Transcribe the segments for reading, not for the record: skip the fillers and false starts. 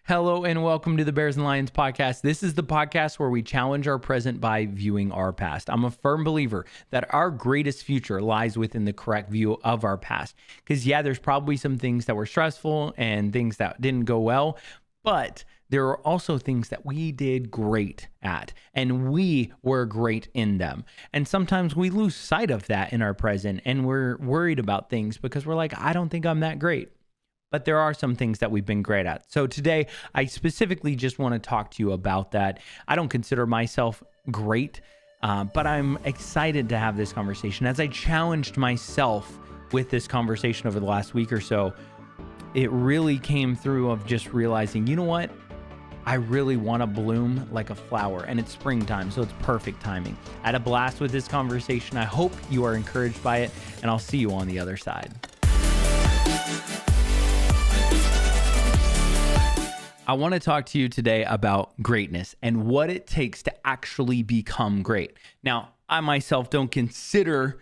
Hello and welcome to the Bears and Lions podcast. This is the podcast where we challenge our present by viewing our past. I'm a firm believer that our greatest future lies within the correct view of our past. Because there's probably some things that were stressful and things that didn't go well, but there are also things that we did great at and we were great in them. And sometimes we lose sight of that in our present and we're worried about things because we're like, I don't think I'm that great. But there are some things that we've been great at. So today, I specifically just want to talk to you about that. I don't consider myself great, but I'm excited to have this conversation. As I challenged myself with this conversation over the last week or so, it really came through of just realizing, you know what? I really want to bloom like a flower, and it's springtime, so it's perfect timing. I had a blast with this conversation. I hope you are encouraged by it, and I'll see you on the other side. I want to talk to you today about greatness and what it takes to actually become great. Now, I myself don't consider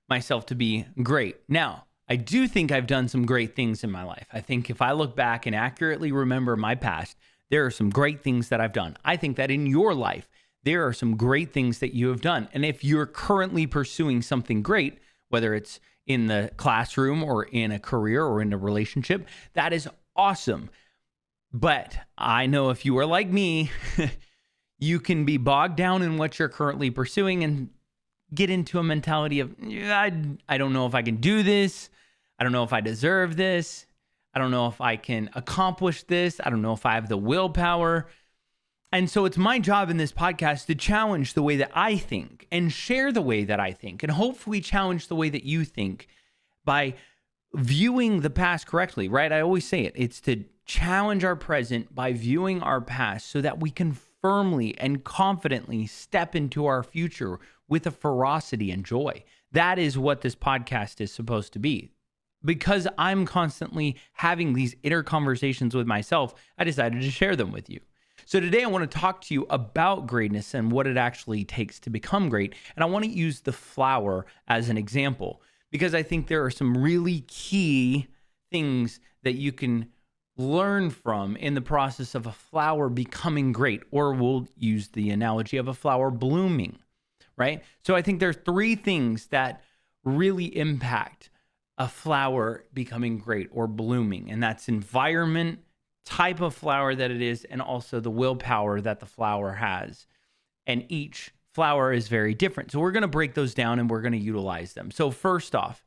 myself to be great. Now, I do think I've done some great things in my life. I think if I look back and accurately remember my past, there are some great things that I've done. I think that in your life, there are some great things that you have done. And if you're currently pursuing something great, whether it's in the classroom or in a career or in a relationship, that is awesome. But I know if you are like me, you can be bogged down in what you're currently pursuing and get into a mentality of, I don't know if I can do this. I don't know if I deserve this. I don't know if I can accomplish this. I don't know if I have the willpower. And so it's my job in this podcast to challenge the way that I think and share the way that I think and hopefully challenge the way that you think by viewing the past correctly, right? I always say it. It's to challenge our present by viewing our past so that we can firmly and confidently step into our future with a ferocity and joy. That is what this podcast is supposed to be. Because I'm constantly having these inner conversations with myself, I decided to share them with you. So today I want to talk to you about greatness and what it actually takes to become great. And I want to use the flower as an example because I think there are some really key things that you can learn from in the process of a flower becoming great, or we'll use the analogy of a flower blooming, right? So I think there's three things that really impact a flower becoming great or blooming, and that's environment, type of flower that it is, and also the willpower that the flower has. And each flower is very different. So we're going to break those down and we're going to utilize them. So first off,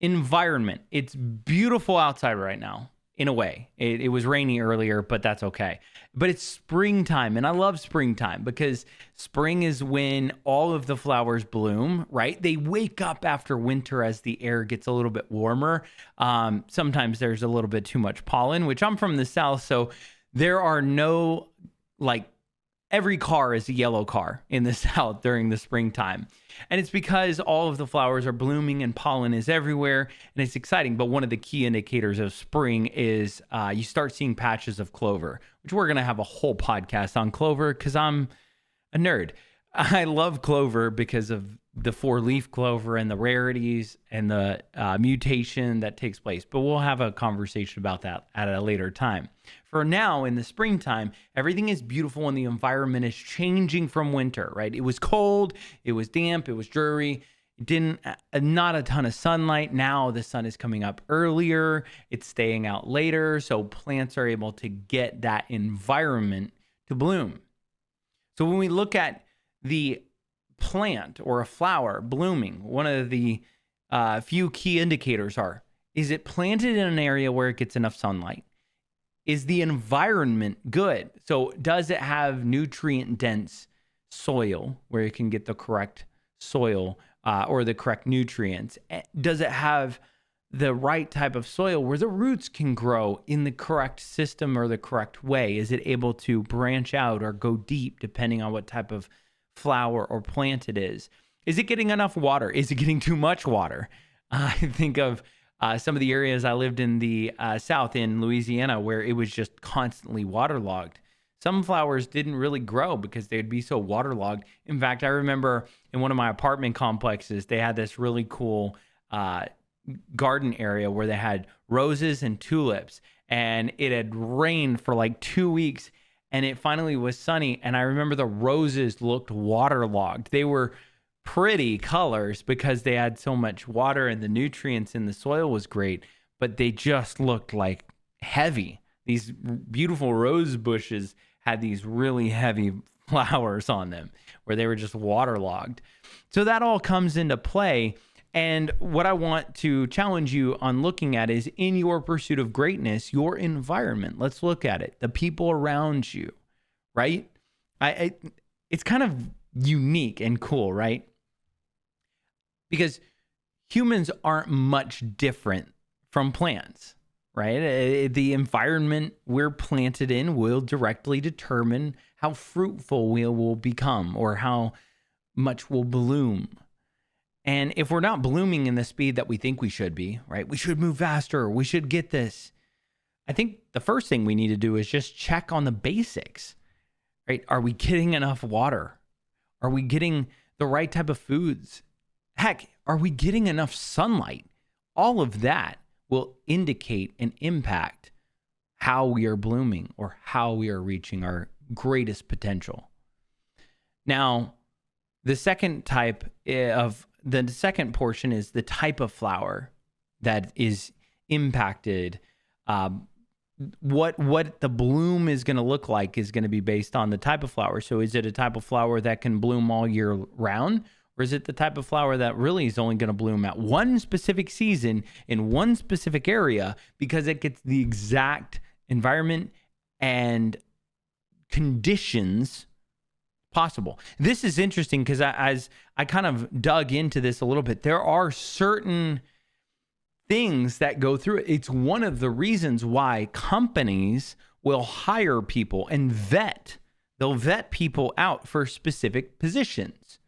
environment. It's beautiful outside right now. In a way, it was rainy earlier, but that's okay. But it's springtime, and I love springtime because spring is when all of the flowers bloom, right? They wake up after winter as the air gets a little bit warmer. Sometimes there's a little bit too much pollen, which I'm from the South, so there are no, every car is a yellow car in the South during the springtime. And it's because all of the flowers are blooming and pollen is everywhere and it's exciting. But one of the key indicators of spring is you start seeing patches of clover, which we're going to have a whole podcast on clover because I'm a nerd. I love clover because of the 4-leaf clover and the rarities and the mutation that takes place. But we'll have a conversation about that at a later time. For now, in the springtime, everything is beautiful and the environment is changing from winter, right? It was cold, it was damp, it was dreary. Not a ton of sunlight. Now the sun is coming up earlier. It's staying out later. So plants are able to get that environment to bloom. So when we look at the plant or a flower blooming, one of the few key indicators is it planted in an area where it gets enough sunlight? Is the environment good? So does it have nutrient dense soil where it can get the correct soil or the correct nutrients? Does it have the right type of soil where the roots can grow in the correct system or the correct way? Is it able to branch out or go deep depending on what type of flower or plant it is? Is it getting enough water? Is it getting too much water? I think of some of the areas I lived in the South in Louisiana where it was just constantly waterlogged. Some flowers didn't really grow because they'd be so waterlogged. In fact, I remember in one of my apartment complexes, they had this really cool garden area where they had roses and tulips. and it had rained for like 2 weeks, and it finally was sunny. And I remember the roses looked waterlogged. They were pretty colors because they had so much water and the nutrients in the soil was great, but they just looked like heavy. These beautiful rose bushes had these really heavy flowers on them where they were just waterlogged. So that all comes into play. And what I want to challenge you on looking at is, in your pursuit of greatness, your environment. Let's look at it. The people around you, right? It's kind of unique and cool, right? Because humans aren't much different from plants, right? The environment we're planted in will directly determine how fruitful we will become or how much we'll bloom. And if we're not blooming in the speed that we think we should be, right? We should move faster. We should get this. I think the first thing we need to do is just check on the basics, right? Are we getting enough water? Are we getting the right type of foods? Heck, are we getting enough sunlight? All of that will indicate and impact how we are blooming or how we are reaching our greatest potential. Now, the second portion is the type of flower that is impacted. What the bloom is going to look like is going to be based on the type of flower. So is it a type of flower that can bloom all year round? Or is it the type of flower that really is only going to bloom at one specific season in one specific area because it gets the exact environment and conditions possible? This is interesting because as I kind of dug into this a little bit, there are certain things that go through it. It's one of the reasons why companies will hire people and they'll vet people out for specific positions,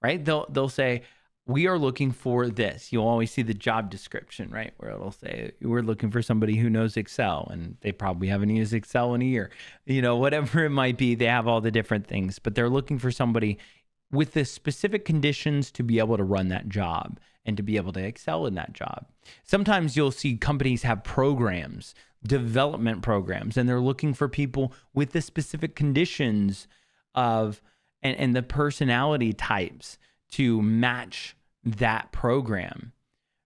right? They'll say, we are looking for this. You'll always see the job description, right? Where it'll say, we're looking for somebody who knows Excel, and they probably haven't used Excel in a year. Whatever it might be, they have all the different things, but they're looking for somebody with the specific conditions to be able to run that job and to be able to excel in that job. Sometimes you'll see companies have programs, development programs, and they're looking for people with the specific conditions of and the personality types to match that program,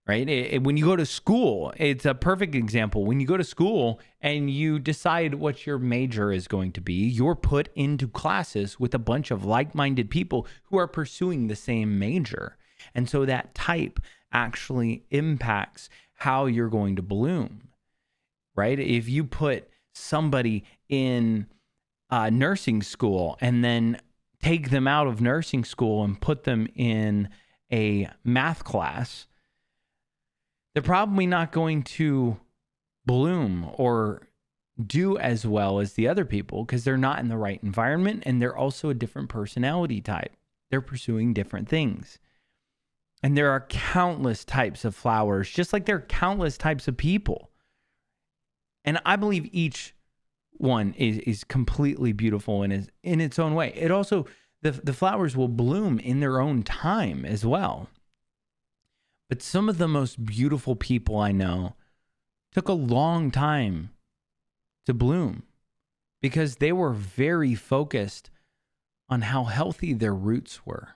right? When you go to school, it's a perfect example. When you go to school and you decide what your major is going to be, you're put into classes with a bunch of like-minded people who are pursuing the same major. And so that type actually impacts how you're going to bloom, right? If you put somebody in nursing school and then take them out of nursing school and put them in a math class, they're probably not going to bloom or do as well as the other people because they're not in the right environment, and they're also a different personality type. They're pursuing different things. And there are countless types of flowers, just like there are countless types of people. And I believe each one is completely beautiful and is in its own way. It also, the flowers will bloom in their own time as well. But some of the most beautiful people I know took a long time to bloom because they were very focused on how healthy their roots were.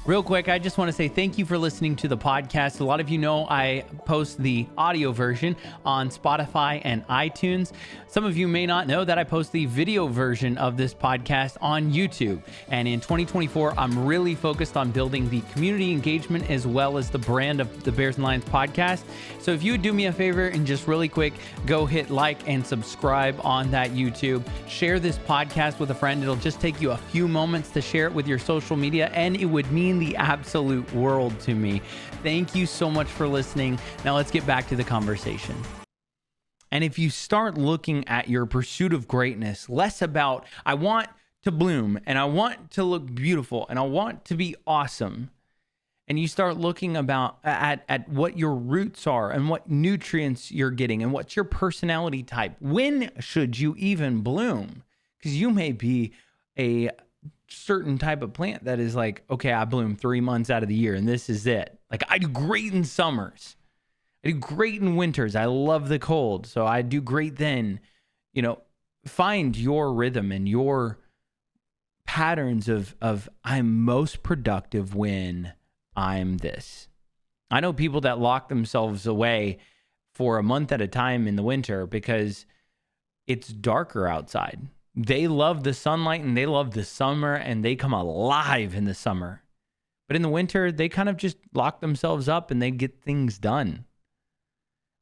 Real quick, I just want to say thank you for listening to the podcast. A lot of you know I post the audio version on Spotify and iTunes. Some of you may not know that I post the video version of this podcast on YouTube. And in 2024, I'm really focused on building the community engagement as well as the brand of the Bears and Lions podcast. So if you would do me a favor and just really quick, go hit like and subscribe on that YouTube. Share this podcast with a friend. It'll just take you a few moments to share it with your social media, and it would mean the absolute world to me. Thank you so much for listening. Now let's get back to the conversation. And if you start looking at your pursuit of greatness, less about, I want to bloom and I want to look beautiful and I want to be awesome, and you start looking at what your roots are and what nutrients you're getting and what's your personality type, when should you even bloom? Because you may be a certain type of plant that is like, okay, I bloom 3 months out of the year and this is it. Like, I do great in summers. I I do great in winters. I love the cold, so I do great then. Find your rhythm and your patterns of I'm most productive when I'm this. I know people that lock themselves away for a month at a time in the winter because it's darker outside. They love the sunlight and they love the summer and they come alive in the summer. But in the winter, they kind of just lock themselves up and they get things done.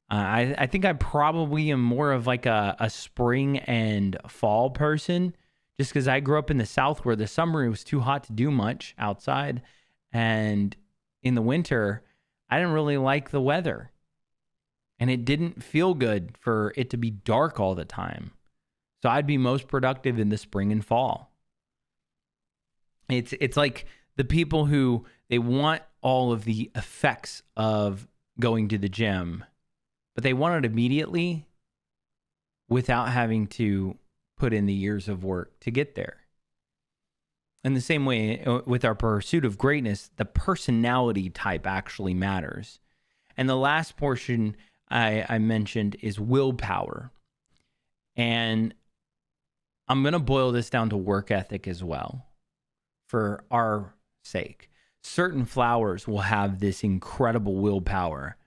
I think I probably am more of like a spring and fall person, just because I grew up in the South where the summer it was too hot to do much outside. And in the winter, I didn't really like the weather. And it didn't feel good for it to be dark all the time. So I'd be most productive in the spring and fall. It's like the people who they want all of the effects of going to the gym, but they want it immediately without having to put in the years of work to get there. In the same way, with our pursuit of greatness, the personality type actually matters. And the last portion I mentioned is willpower. And I'm going to boil this down to work ethic as well for our sake. Certain flowers will have this incredible willpower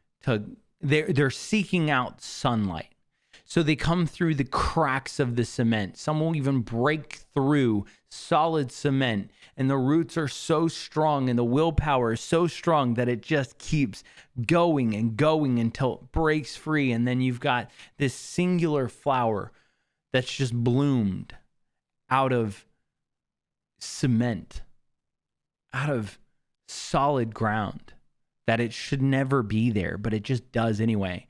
they're seeking out sunlight. So they come through the cracks of the cement. Some will even break through solid cement. And the roots are so strong and the willpower is so strong that it just keeps going and going until it breaks free. And then you've got this singular flower that's just bloomed out of cement, out of solid ground that it should never be there, but it just does anyway.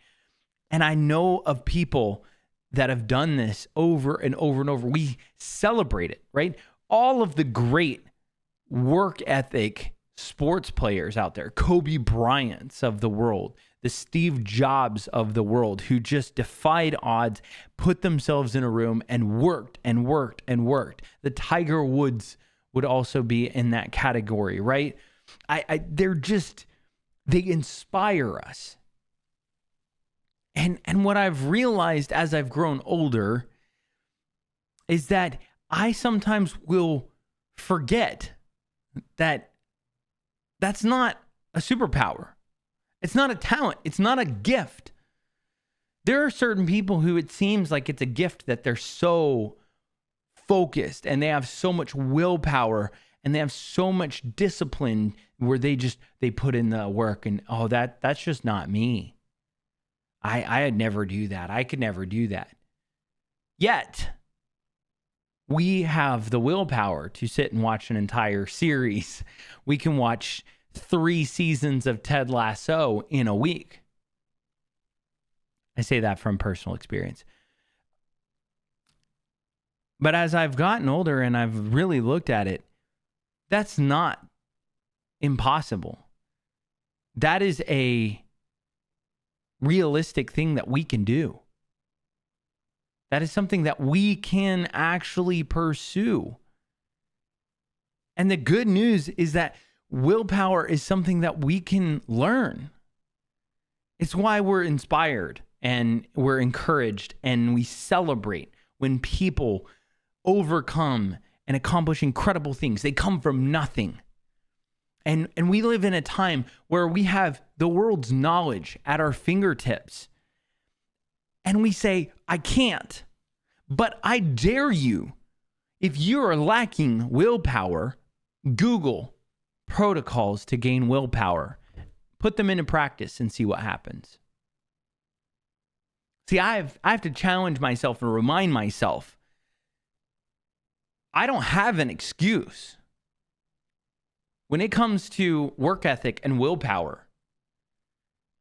And I know of people that have done this over and over and over. We celebrate it, right? All of the great work ethic sports players out there, Kobe Bryants of the world, the Steve Jobs of the world, who just defied odds, put themselves in a room and worked and worked and worked. The Tiger Woods would also be in that category, right? They inspire us. And what I've realized as I've grown older is that I sometimes will forget that that's not a superpower. It's not a talent. It's not a gift. There are certain people who it seems like it's a gift that they're so focused and they have so much willpower and they have so much discipline where they put in the work and, that's just not me. I'd never do that. I could never do that. Yet, we have the willpower to sit and watch an entire series. We can watch 3 seasons of Ted Lasso in a week. I say that from personal experience. But as I've gotten older and I've really looked at it, that's not impossible. That is a realistic thing that we can do. That is something that we can actually pursue. And the good news is that willpower is something that we can learn. It's why we're inspired and we're encouraged and we celebrate when people overcome and accomplish incredible things. They come from nothing. And we live in a time where we have the world's knowledge at our fingertips. And we say, I can't. But I dare you. If you are lacking willpower, Google protocols to gain willpower. Put them into practice and see what happens. See, I have to challenge myself and remind myself, I don't have an excuse. When it comes to work ethic and willpower,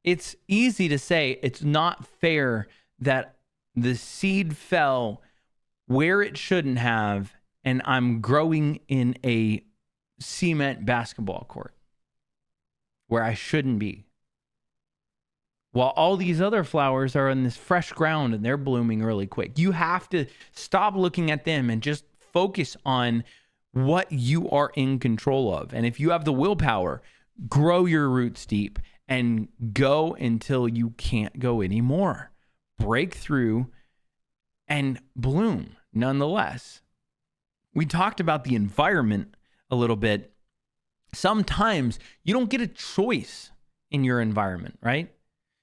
it's easy to say it's not fair that the seed fell where it shouldn't have, and I'm growing in a cement basketball court where I shouldn't be. While all these other flowers are in this fresh ground and they're blooming really quick. You have to stop looking at them and just focus on what you are in control of. And if you have the willpower, grow your roots deep and go until you can't go anymore. Break through and bloom nonetheless. We talked about the environment a little bit. Sometimes you don't get a choice in your environment, right?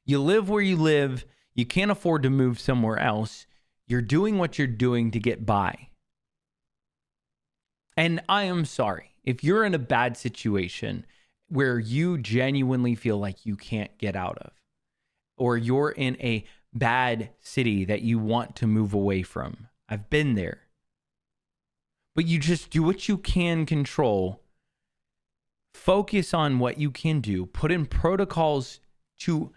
You live where you live. You can't afford to move somewhere else. You're doing what you're doing to get by. And I am sorry if you're in a bad situation where you genuinely feel like you can't get out of, or you're in a bad city that you want to move away from. I've been there. But you just do what you can control. Focus on what you can do. Put in protocols to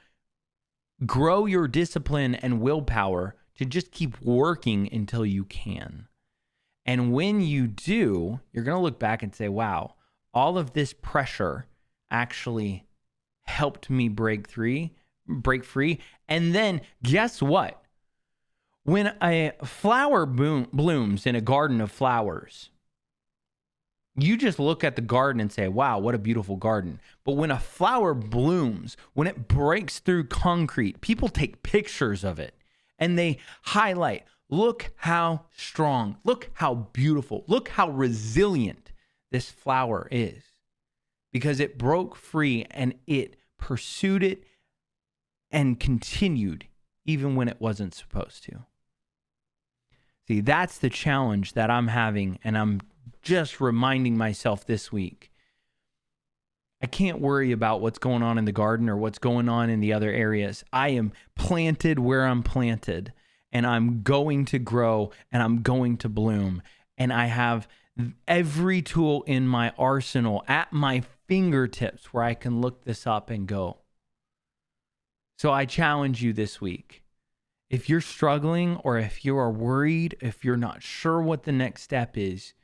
grow your discipline and willpower to just keep working until you can. And when you do, you're going to look back and say, wow, all of this pressure actually helped me break free. And then guess what? When a flower blooms in a garden of flowers, you just look at the garden and say, wow, what a beautiful garden. But when a flower blooms, when it breaks through concrete, people take pictures of it and they highlight, look how strong, look how beautiful, look how resilient this flower is. Because it broke free and it pursued it and continued even when it wasn't supposed to. See, that's the challenge that I'm having, and I'm just reminding myself this week. I can't worry about what's going on in the garden or what's going on in the other areas. I am planted where I'm planted, and I'm going to grow, and I'm going to bloom. And I have every tool in my arsenal at my fingertips where I can look this up and go. So I challenge you this week. If you're struggling, or if you are worried, if you're not sure what the next step is,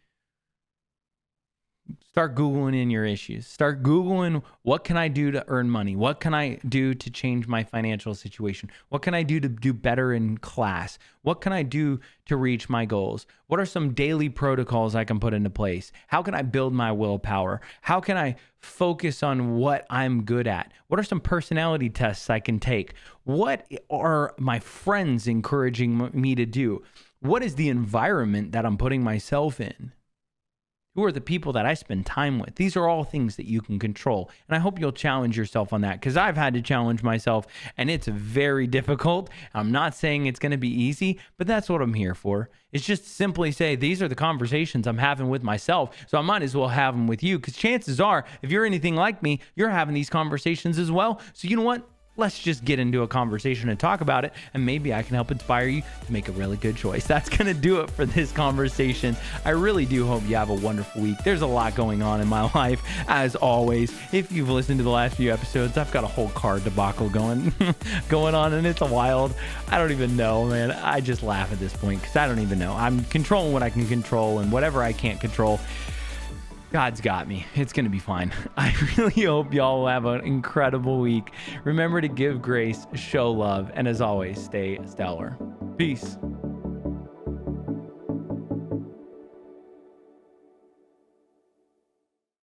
start Googling in your issues. Start Googling, what can I do to earn money? What can I do to change my financial situation? What can I do to do better in class? What can I do to reach my goals? What are some daily protocols I can put into place? How can I build my willpower? How can I focus on what I'm good at? What are some personality tests I can take? What are my friends encouraging me to do? What is the environment that I'm putting myself in? Who are the people that I spend time with? These are all things that you can control. And I hope you'll challenge yourself on that, because I've had to challenge myself, and it's very difficult. I'm not saying it's going to be easy, but that's what I'm here for. It's just simply say, these are the conversations I'm having with myself, so I might as well have them with you, because chances are, if you're anything like me, you're having these conversations as well. So you know what? Let's just get into a conversation and talk about it, and maybe I can help inspire you to make a really good choice. That's going to do it for this conversation. I really do hope you have a wonderful week. There's a lot going on in my life, as always. If you've listened to the last few episodes, I've got a whole car debacle going on, and it's a wild. I don't even know, man. I just laugh at this point because I don't even know. I'm controlling what I can control, and whatever I can't control, God's got me. It's going to be fine. I really hope y'all will have an incredible week. Remember to give grace, show love, and as always, stay stellar. Peace.